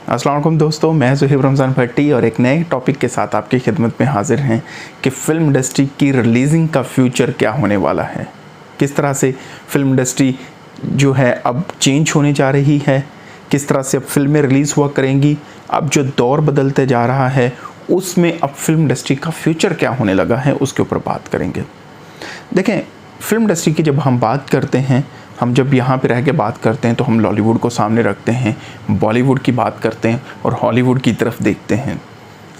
अस्सलाम वालेकुम दोस्तों, मैं ज़ुहैब रमज़ान भट्टी और एक नए टॉपिक के साथ आपकी खिदमत में हाजिर हैं कि फ़िल्म इंडस्ट्री की रिलीज़िंग का फ्यूचर क्या होने वाला है। किस तरह से फ़िल्म इंडस्ट्री जो है अब चेंज होने जा रही है, किस तरह से अब फिल्में रिलीज़ हुआ करेंगी। अब जो दौर बदलते जा रहा है उसमें अब फिल्म इंडस्ट्री का फ्यूचर क्या होने लगा है, उसके ऊपर बात करेंगे। देखें, फिल्म इंडस्ट्री की जब हम बात करते हैं, हम जब यहाँ पे रह के बात करते हैं तो हम लॉलीवुड को सामने रखते हैं, बॉलीवुड की बात करते हैं और हॉलीवुड की तरफ देखते हैं।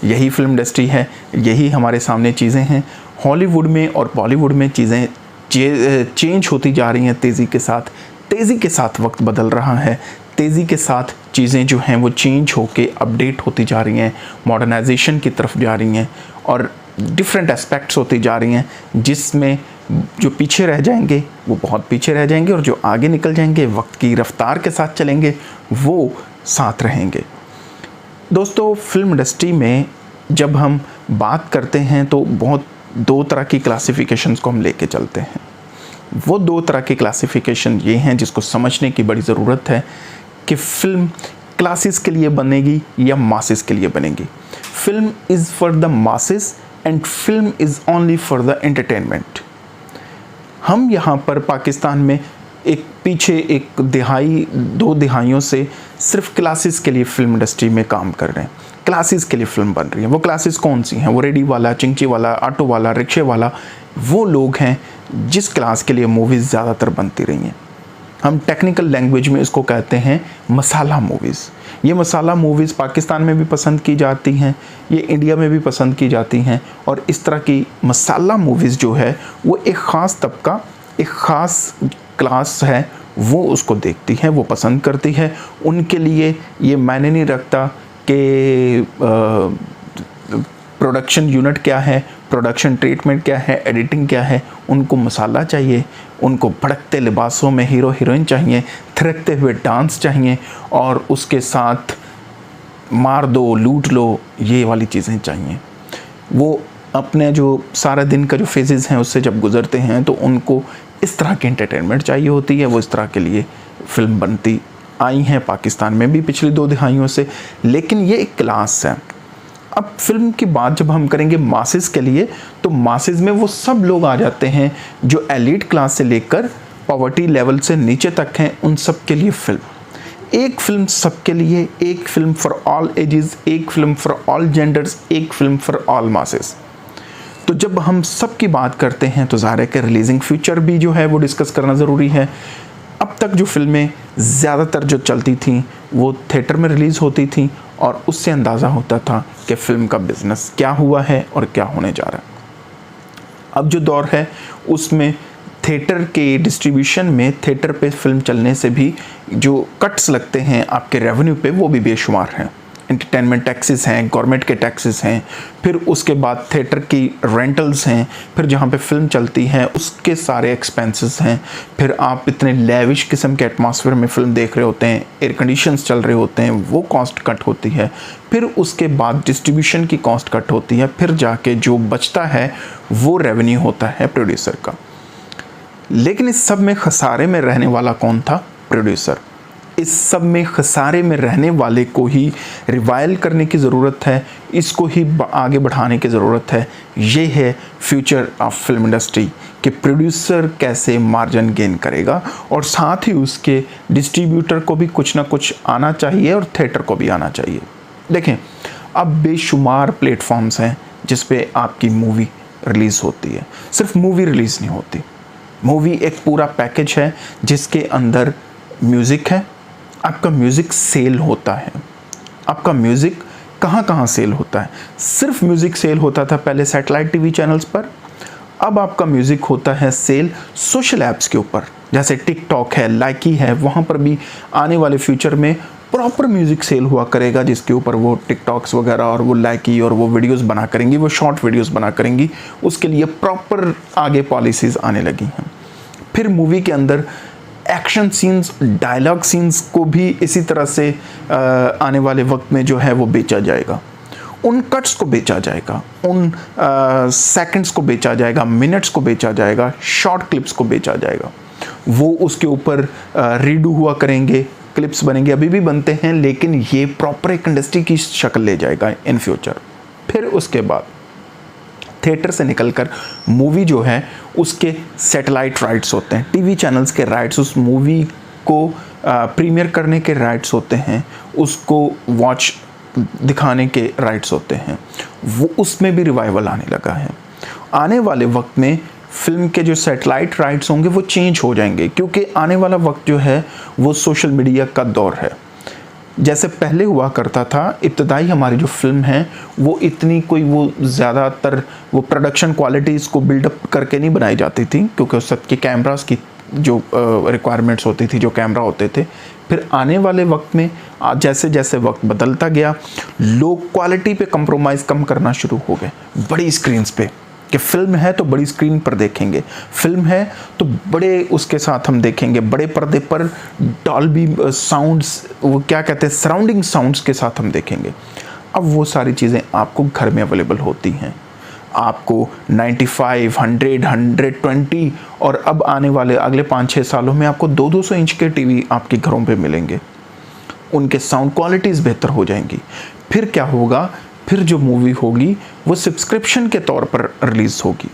यही फिल्म इंडस्ट्री है, यही हमारे सामने चीज़ें हैं। हॉलीवुड में और बॉलीवुड में चीज़ें चेंज होती जा रही हैं तेज़ी के साथ वक्त बदल रहा है, तेज़ी के साथ चीज़ें जो हैं वो चेंज होके अपडेट होती जा रही हैं, मॉडर्नाइजेशन की तरफ जा रही हैं और डिफरेंट एस्पेक्ट्स होती जा रही हैं, जिसमें जो पीछे रह जाएंगे वो बहुत पीछे रह जाएंगे और जो आगे निकल जाएंगे, वक्त की रफ्तार के साथ चलेंगे, वो साथ रहेंगे। दोस्तों, फिल्म इंडस्ट्री में जब हम बात करते हैं तो बहुत दो तरह की क्लासिफिकेशंस को हम लेके चलते हैं। वो दो तरह की क्लासिफिकेशन ये हैं जिसको समझने की बड़ी ज़रूरत है कि फ़िल्म क्लासेस के लिए बनेगी या मासेस के लिए बनेगी। Film is for the masses and film is only for the entertainment. हम यहाँ पर पाकिस्तान में एक दिहाई दो दिहाइयों से सिर्फ क्लासेस के लिए फ़िल्म इंडस्ट्री में काम कर रहे हैं, क्लासेस के लिए फ़िल्म बन रही है। वो क्लासेस कौन सी हैं? वो रेडी वाला, चिंची वाला, ऑटो वाला, रिक्शे वाला, वो लोग हैं जिस क्लास के लिए मूवीज़ ज़्यादातर बनती रही हैं। हम टेक्निकल लैंग्वेज में इसको कहते हैं मसाला मूवीज़। ये मसाला मूवीज़ पाकिस्तान में भी पसंद की जाती हैं, ये इंडिया में भी पसंद की जाती हैं और इस तरह की मसाला मूवीज़ जो है वो एक ख़ास तबका, एक ख़ास क्लास है, वो उसको देखती है, वो पसंद करती है। उनके लिए ये मायने नहीं रखता कि प्रोडक्शन यूनिट क्या है, प्रोडक्शन ट्रीटमेंट क्या है, एडिटिंग क्या है। उनको मसाला चाहिए, उनको भड़कते लिबासों में हीरो हीरोइन चाहिए, थिरकते हुए डांस चाहिए और उसके साथ मार दो, लूट लो, ये वाली चीज़ें चाहिए। वो अपने जो सारा दिन का जो फेजेस हैं उससे जब गुज़रते हैं तो उनको इस तरह की एंटरटेनमेंट चाहिए होती है। वो इस तरह के लिए फ़िल्म बनती आई हैं पाकिस्तान में भी पिछली 2 दिहाइयों से। लेकिन ये एक क्लास है। अब फिल्म की बात जब हम करेंगे मासेस के लिए, तो मासेस में वो सब लोग आ जाते हैं जो एलीट क्लास से लेकर पॉवर्टी लेवल से नीचे तक हैं। उन सब के लिए फ़िल्म, एक फ़िल्म सबके लिए, एक फ़िल्म फॉर ऑल एजेस, एक फ़िल्म फॉर ऑल जेंडर्स, एक फ़िल्म फॉर ऑल मासेस। तो जब हम सब की बात करते हैं तो ज़ाहिर है कि रिलीजिंग फ्यूचर भी जो है वो डिस्कस करना ज़रूरी है। अब तक जो फ़िल्में ज़्यादातर जो चलती थीं वो थिएटर में रिलीज़ होती थीं और उससे अंदाज़ा होता था कि फ़िल्म का बिज़नेस क्या हुआ है और क्या होने जा रहा है। अब जो दौर है उसमें थिएटर के डिस्ट्रीब्यूशन में, थिएटर पे फ़िल्म चलने से भी जो कट्स लगते हैं आपके रेवेन्यू पे, वो भी बेशुमार हैं। एंटरटेनमेंट टैक्सेस हैं, गवर्नमेंट के टैक्सेस हैं, फिर उसके बाद थिएटर की रेंटल्स हैं, फिर जहाँ पे फ़िल्म चलती है उसके सारे एक्सपेंसेस हैं, फिर आप इतने लेविश किस्म के एटमॉस्फेयर में फ़िल्म देख रहे होते हैं, एयर कंडीशंस चल रहे होते हैं, वो कॉस्ट कट होती है, फिर उसके बाद डिस्ट्रीब्यूशन की कॉस्ट कट होती है, फिर जाके जो बचता है वो रेवेन्यू होता है प्रोड्यूसर का। लेकिन इस सब में खसारे में रहने वाला कौन था? प्रोड्यूसर। इस सब में खसारे में रहने वाले को ही रिवाइल करने की ज़रूरत है, इसको ही आगे बढ़ाने की ज़रूरत है। ये है फ्यूचर ऑफ फिल्म इंडस्ट्री कि प्रोड्यूसर कैसे मार्जिन गेन करेगा और साथ ही उसके डिस्ट्रीब्यूटर को भी कुछ ना कुछ आना चाहिए और थिएटर को भी आना चाहिए। देखें, अब बेशुमार प्लेटफॉर्म्स हैं जिस पे आपकी मूवी रिलीज़ होती है। सिर्फ मूवी रिलीज़ नहीं होती, मूवी एक पूरा पैकेज है जिसके अंदर म्यूज़िक है, आपका म्यूज़िक सेल होता है। आपका म्यूज़िक कहाँ कहाँ सेल होता है? सिर्फ म्यूज़िक सेल होता था पहले सैटेलाइट टीवी चैनल्स पर, अब आपका म्यूज़िक होता है सेल सोशल ऐप्स के ऊपर, जैसे टिकटॉक है, लाइकी है, वहाँ पर भी आने वाले फ्यूचर में प्रॉपर म्यूज़िक सेल हुआ करेगा जिसके ऊपर वो टिकटॉक्स वगैरह और वो लाइकी और वो वीडियोस बना करेंगी, वो शॉर्ट वीडियोस बना करेंगी। उसके लिए प्रॉपर आगे पॉलिसीज़ आने लगी हैं। फिर मूवी के अंदर एक्शन सीन्स, डायलॉग सीन्स को भी इसी तरह से आने वाले वक्त में जो है वो बेचा जाएगा। उन कट्स को बेचा जाएगा, उन सेकंड्स को बेचा जाएगा, मिनट्स को बेचा जाएगा, शॉर्ट क्लिप्स को बेचा जाएगा। वो उसके ऊपर रीडू हुआ करेंगे, क्लिप्स बनेंगे, अभी भी बनते हैं, लेकिन ये प्रॉपर एक इंडस्ट्री की शक्ल ले जाएगा इन फ्यूचर। फिर उसके बाद थिएटर से निकलकर मूवी जो है उसके सैटेलाइट राइट्स होते हैं, टीवी चैनल्स के राइट्स, उस मूवी को प्रीमियर करने के राइट्स होते हैं, उसको वॉच दिखाने के राइट्स होते हैं, वो उसमें भी रिवाइवल आने लगा है। आने वाले वक्त में फिल्म के जो सैटेलाइट राइट्स होंगे वो चेंज हो जाएंगे, क्योंकि आने वाला वक्त जो है वो सोशल मीडिया का दौर है। जैसे पहले हुआ करता था, इब्तदाई हमारी जो फिल्म है वो इतनी कोई वो ज़्यादातर वो प्रोडक्शन क्वालिटीज़ को बिल्डअप करके नहीं बनाई जाती थी, क्योंकि उस वक्त के कैमरास की जो रिक्वायरमेंट्स होती थी, जो कैमरा होते थे। फिर आने वाले वक्त में जैसे जैसे वक्त बदलता गया, लोग क्वालिटी पे कंप्रोमाइज़ कम करना शुरू हो गए। बड़ी स्क्रीन्स पे, कि फिल्म है तो बड़ी स्क्रीन पर देखेंगे, फिल्म है तो बड़े उसके साथ हम देखेंगे, बड़े पर्दे पर डॉल्बी साउंड्स, वो क्या कहते हैं, सराउंडिंग साउंड्स के साथ हम देखेंगे। अब वो सारी चीज़ें आपको घर में अवेलेबल होती हैं। आपको 95, 100, 120 और अब आने वाले अगले 5-6 सालों में आपको 200 इंच के टीवी आपके घरों पे मिलेंगे। उनके साउंड क्वालिटीज़ बेहतर हो जाएंगी। फिर क्या होगा, फिर जो मूवी होगी वो सब्सक्रिप्शन के तौर पर रिलीज़ होगी।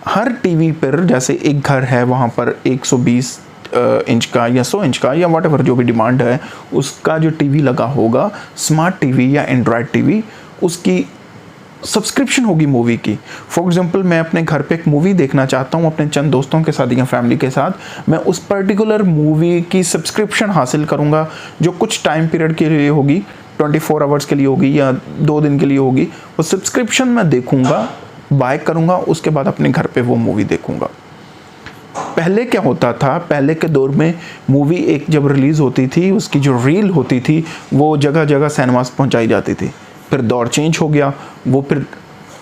हर टीवी पर, जैसे एक घर है वहाँ पर 120 इंच का या 100 इंच का या व्हाटएवर जो भी डिमांड है, उसका जो टीवी लगा होगा, स्मार्ट टीवी या एंड्रॉयड टीवी, उसकी सब्सक्रिप्शन होगी मूवी की। फॉर एग्जांपल, मैं अपने घर पे एक मूवी देखना चाहता हूँ अपने चंद दोस्तों के साथ या फैमिली के साथ, मैं उस पर्टिकुलर मूवी की सब्सक्रिप्शन हासिल करूँगा जो कुछ टाइम पीरियड के लिए होगी, 24 आवर्स के लिए होगी या 2 दिन के लिए होगी। वो सब्सक्रिप्शन मैं देखूँगा, बाय करूँगा, उसके बाद अपने घर पे वो मूवी देखूँगा। पहले क्या होता था, पहले के दौर में मूवी एक जब रिलीज़ होती थी, उसकी जो रील होती थी वो जगह जगह सिनेमास पहुँचाई जाती थी। फिर दौर चेंज हो गया, वो फिर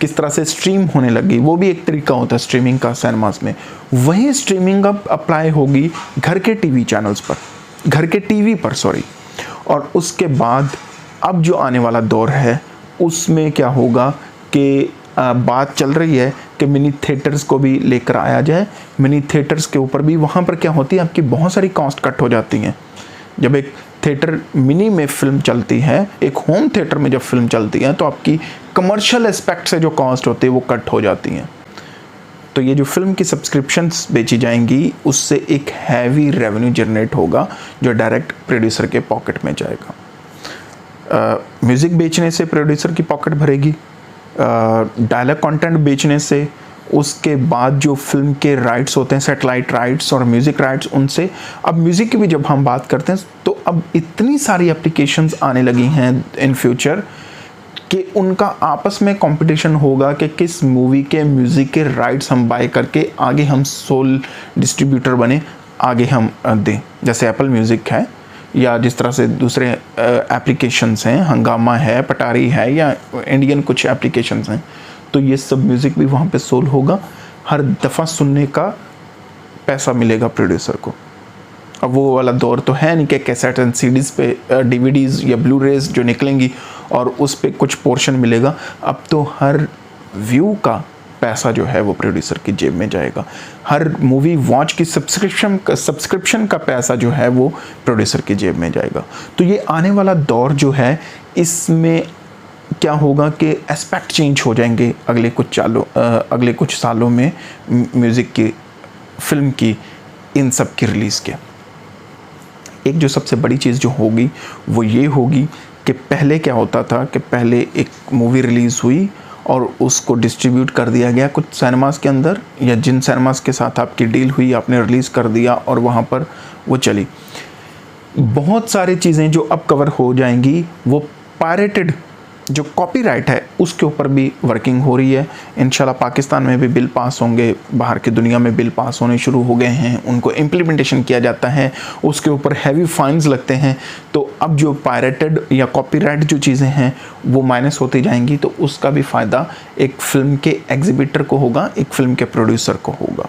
किस तरह से स्ट्रीम होने लगी, वो भी एक तरीका होता है स्ट्रीमिंग का सिनेमास में। वही स्ट्रीमिंग अब अप्लाई होगी घर के टीवी चैनल्स पर, घर के टीवी पर सॉरी। और उसके बाद अब जो आने वाला दौर है उसमें क्या होगा कि बात चल रही है कि मिनी थिएटर्स को भी लेकर आया जाए। मिनी थिएटर्स के ऊपर भी, वहाँ पर क्या होती है, आपकी बहुत सारी कॉस्ट कट हो जाती हैं। जब एक थिएटर मिनी में फिल्म चलती है, एक होम थिएटर में जब फिल्म चलती है, तो आपकी कमर्शियल एस्पेक्ट से जो कॉस्ट होती है वो कट हो जाती हैं। तो ये जो फिल्म की सब्सक्रिप्शंस बेची जाएंगी, उससे एक हैवी रेवेन्यू जनरेट होगा जो डायरेक्ट प्रोड्यूसर के पॉकेट में जाएगा। म्यूज़िक बेचने से प्रोड्यूसर की पॉकेट भरेगी, डायलॉग कंटेंट बेचने से, उसके बाद जो फिल्म के राइट्स होते हैं, सैटेलाइट राइट्स और म्यूज़िक राइट्स, उनसे। अब म्यूज़िक की भी जब हम बात करते हैं तो अब इतनी सारी एप्लीकेशंस आने लगी हैं इन फ्यूचर कि उनका आपस में कंपटीशन होगा कि किस मूवी के म्यूज़िक के राइट्स हम बाय करके आगे हम सोल डिस्ट्रीब्यूटर बने, आगे हम दें। जैसे एप्पल म्यूज़िक है या जिस तरह से दूसरे एप्लीकेशंस हैं, हंगामा है, पटारी है या इंडियन कुछ एप्लीकेशंस हैं, तो ये सब म्यूज़िक भी वहाँ पे सोल होगा। हर दफ़ा सुनने का पैसा मिलेगा प्रोड्यूसर को। अब वो वाला दौर तो है नहीं कि कैसेट एंड सीडीज़ पे डीवीडीज़ या ब्लू रेज जो निकलेंगी और उस पे कुछ पोर्शन मिलेगा। अब तो हर व्यू का पैसा जो है वो प्रोड्यूसर की जेब में जाएगा। हर मूवी वॉच की सब्सक्रिप्शन का पैसा जो है वो प्रोड्यूसर की जेब में जाएगा। तो ये आने वाला दौर जो है, इसमें क्या होगा कि एस्पेक्ट चेंज हो जाएंगे अगले कुछ सालों में म्यूज़िक की, फिल्म की, इन सब की रिलीज़ के। एक जो सबसे बड़ी चीज़ जो होगी वो ये होगी कि पहले क्या होता था कि पहले एक मूवी रिलीज़ हुई और उसको डिस्ट्रीब्यूट कर दिया गया कुछ सिनेमास के अंदर, या जिन सिनेमास के साथ आपकी डील हुई आपने रिलीज़ कर दिया और वहाँ पर वो चली। बहुत सारी चीज़ें जो अब कवर हो जाएंगी वो पायरेटेड जो कॉपीराइट है उसके ऊपर भी वर्किंग हो रही है। इंशाल्लाह पाकिस्तान में भी बिल पास होंगे, बाहर की दुनिया में बिल पास होने शुरू हो गए हैं, उनको इम्प्लीमेंटेशन किया जाता है, उसके ऊपर हैवी फाइन्स लगते हैं। तो अब जो पायरेटेड या कॉपीराइट जो चीज़ें हैं वो माइनस होती जाएंगी, तो उसका भी फ़ायदा एक फ़िल्म के एग्जिबिटर को होगा, एक फ़िल्म के प्रोड्यूसर को होगा।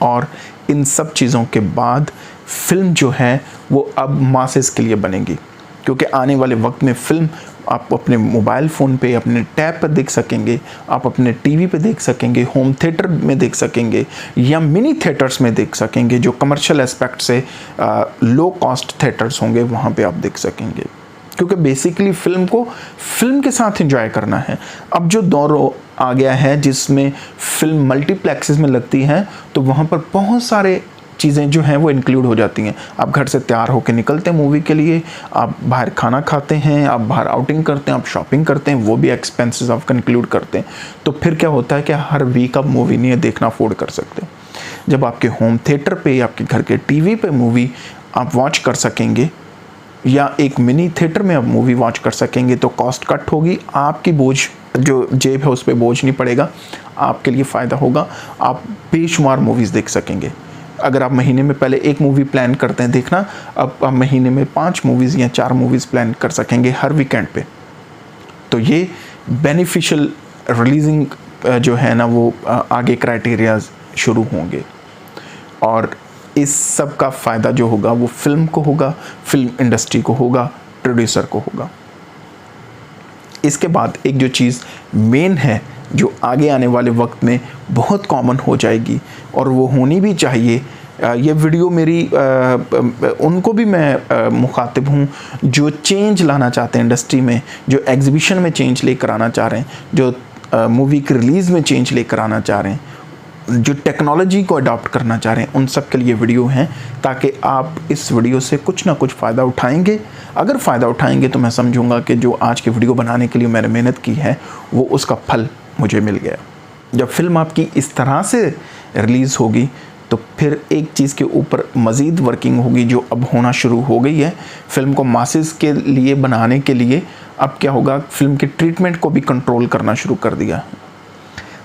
और इन सब चीज़ों के बाद फिल्म जो है वो अब मासेस के लिए बनेगी, क्योंकि आने वाले वक्त में फ़िल्म आप अपने मोबाइल फ़ोन पे, अपने टैब पर देख सकेंगे, आप अपने टीवी पे देख सकेंगे, होम थिएटर में देख सकेंगे या मिनी थिएटर्स में देख सकेंगे, जो कमर्शियल एस्पेक्ट से लो कॉस्ट थिएटर्स होंगे वहाँ पे आप देख सकेंगे। क्योंकि बेसिकली फ़िल्म को फ़िल्म के साथ एंजॉय करना है। अब जो दौर आ गया है जिसमें फ़िल्म मल्टीप्लेक्सेस में लगती है, तो वहाँ पर बहुत सारे चीज़ें जो हैं वो इंक्लूड हो जाती हैं। आप घर से तैयार होकर निकलते हैं मूवी के लिए, आप बाहर खाना खाते हैं, आप बाहर आउटिंग करते हैं, आप शॉपिंग करते हैं, वो भी एक्सपेंसेस आप इंक्लूड करते हैं। तो फिर क्या होता है कि हर वीक आप मूवी नहीं देखना अफोर्ड कर सकते। जब आपके होम थिएटर पे, आपके घर के टीवी पे मूवी आप वॉच कर सकेंगे या एक मिनी थिएटर में आप मूवी वॉच कर सकेंगे, तो कॉस्ट कट होगी, आपकी बोझ जो जेब है उस पर बोझ नहीं पड़ेगा, आपके लिए फ़ायदा होगा, आप बेशुमार मूवीज़ देख सकेंगे। अगर आप महीने में पहले एक मूवी प्लान करते हैं देखना, अब आप महीने में 5 मूवीज़ या 4 मूवीज़ प्लान कर सकेंगे हर वीकेंड पे। तो ये बेनिफिशियल रिलीजिंग जो है ना वो आगे क्राइटेरियाज शुरू होंगे और इस सब का फ़ायदा जो होगा वो फिल्म को होगा, फिल्म इंडस्ट्री को होगा, प्रोड्यूसर को होगा। इसके बाद एक जो चीज़ मेन है जो आगे आने वाले वक्त में बहुत कॉमन हो जाएगी और वो होनी भी चाहिए, ये वीडियो मेरी उनको भी मैं मुखातिब हूँ जो चेंज लाना चाहते हैं इंडस्ट्री में, जो एग्जीबिशन में चेंज लेकर आना चाह रहे हैं, जो मूवी की रिलीज़ में चेंज लेकर आना चाह रहे हैं, जो टेक्नोलॉजी को अडॉप्ट करना चाह रहे हैं, उन सब के लिए वीडियो हैं, ताकि आप इस वीडियो से कुछ ना कुछ फ़ायदा उठाएंगे। अगर फ़ायदा उठाएंगे तो मैं समझूंगा कि जो आज की वीडियो बनाने के लिए मैंने मेहनत की है वो उसका फल मुझे मिल गया। जब फिल्म आपकी इस तरह से रिलीज़ होगी तो फिर एक चीज़ के ऊपर मज़ीद वर्किंग होगी जो अब होना शुरू हो गई है। फिल्म को मासेस के लिए बनाने के लिए अब क्या होगा, फिल्म के ट्रीटमेंट को भी कंट्रोल करना शुरू कर दिया।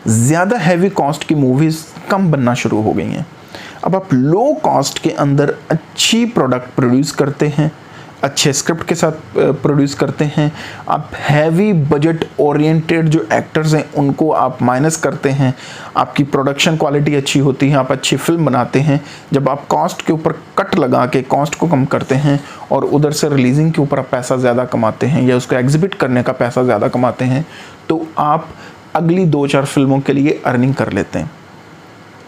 ज़्यादा हैवी कॉस्ट की मूवीज़ कम बनना शुरू हो गई हैं। अब आप लो कॉस्ट के अंदर अच्छी प्रोडक्ट प्रोड्यूस करते हैं, अच्छे स्क्रिप्ट के साथ प्रोड्यूस करते हैं, आप हैवी बजट ओरिएंटेड जो एक्टर्स हैं उनको आप माइनस करते हैं, आपकी प्रोडक्शन क्वालिटी अच्छी होती है, आप अच्छी फिल्म बनाते हैं। जब आप कॉस्ट के ऊपर कट लगा के कॉस्ट को कम करते हैं और उधर से रिलीजिंग के ऊपर आप पैसा ज़्यादा कमाते हैं या उसको एग्जिबिट करने का पैसा ज़्यादा कमाते हैं, तो आप अगली 2-4 फिल्मों के लिए अर्निंग कर लेते हैं।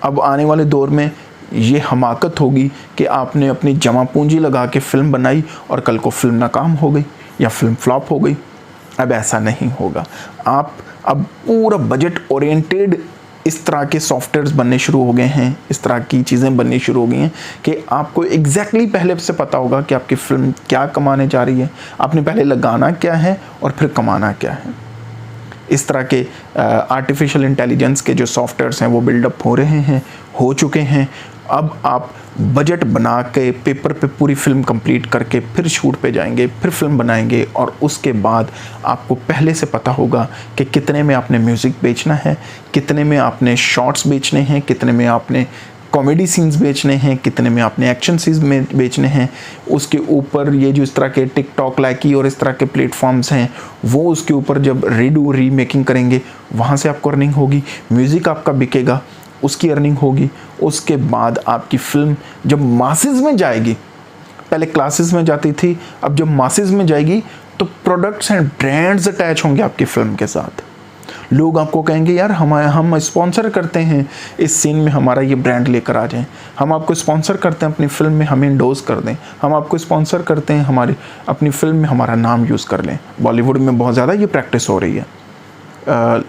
अब आने वाले दौर में ये हमाकत होगी कि आपने अपनी जमा पूंजी लगा के फ़िल्म बनाई और कल को फिल्म नाकाम हो गई या फिल्म फ्लॉप हो गई। अब ऐसा नहीं होगा। आप अब पूरा बजट ओरिएंटेड इस तरह के सॉफ्टवेयर्स बनने शुरू हो गए हैं, इस तरह की चीज़ें बननी शुरू हो गई हैं कि आपको एग्जैक्टली पहले से पता होगा कि आपकी फ़िल्म क्या कमाने जा रही है, आपने पहले लगाना क्या है और फिर कमाना क्या है। इस तरह के आर्टिफिशियल इंटेलिजेंस के जो सॉफ्टवेयर्स हैं वो बिल्डअप हो रहे हैं, हो चुके हैं। अब आप बजट बना के पेपर पे पूरी फिल्म कंप्लीट करके फिर शूट पे जाएंगे, फिर फिल्म बनाएंगे और उसके बाद आपको पहले से पता होगा कि कितने में आपने म्यूज़िक बेचना है, कितने में आपने शॉर्ट्स बेचने हैं, कितने में आपने कॉमेडी सीन्स बेचने हैं, कितने में आपने एक्शन सीन्स में बेचने हैं। उसके ऊपर ये जो इस तरह के टिकटॉक लाइकी और इस तरह के प्लेटफॉर्म्स हैं वो उसके ऊपर जब रीमेकिंग करेंगे वहाँ से आपको अर्निंग होगी। म्यूज़िक आपका बिकेगा, उसकी अर्निंग होगी। उसके बाद आपकी फ़िल्म जब मासेस में जाएगी, पहले क्लासेस में जाती थी, अब जब मासेस में जाएगी तो प्रोडक्ट्स एंड ब्रांड्स अटैच होंगे आपकी फ़िल्म के साथ। लोग आपको कहेंगे यार हम स्पॉन्सर करते हैं इस सीन में, हमारा ये ब्रांड लेकर आ जाएं, हम आपको स्पॉन्सर करते हैं अपनी फ़िल्म में, हमें इंडोर्स कर दें, हम आपको स्पॉन्सर करते हैं हमारी अपनी फ़िल्म में हमारा नाम यूज़ कर लें। बॉलीवुड में बहुत ज़्यादा ये प्रैक्टिस हो रही है,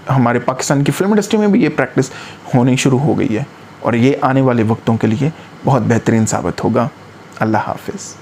हमारे पाकिस्तान की फ़िल्म इंडस्ट्री में भी ये प्रैक्टिस होनी शुरू हो गई है और ये आने वाले वक्तों के लिए बहुत बेहतरीन साबित होगा। अल्लाह हाफ़िज़।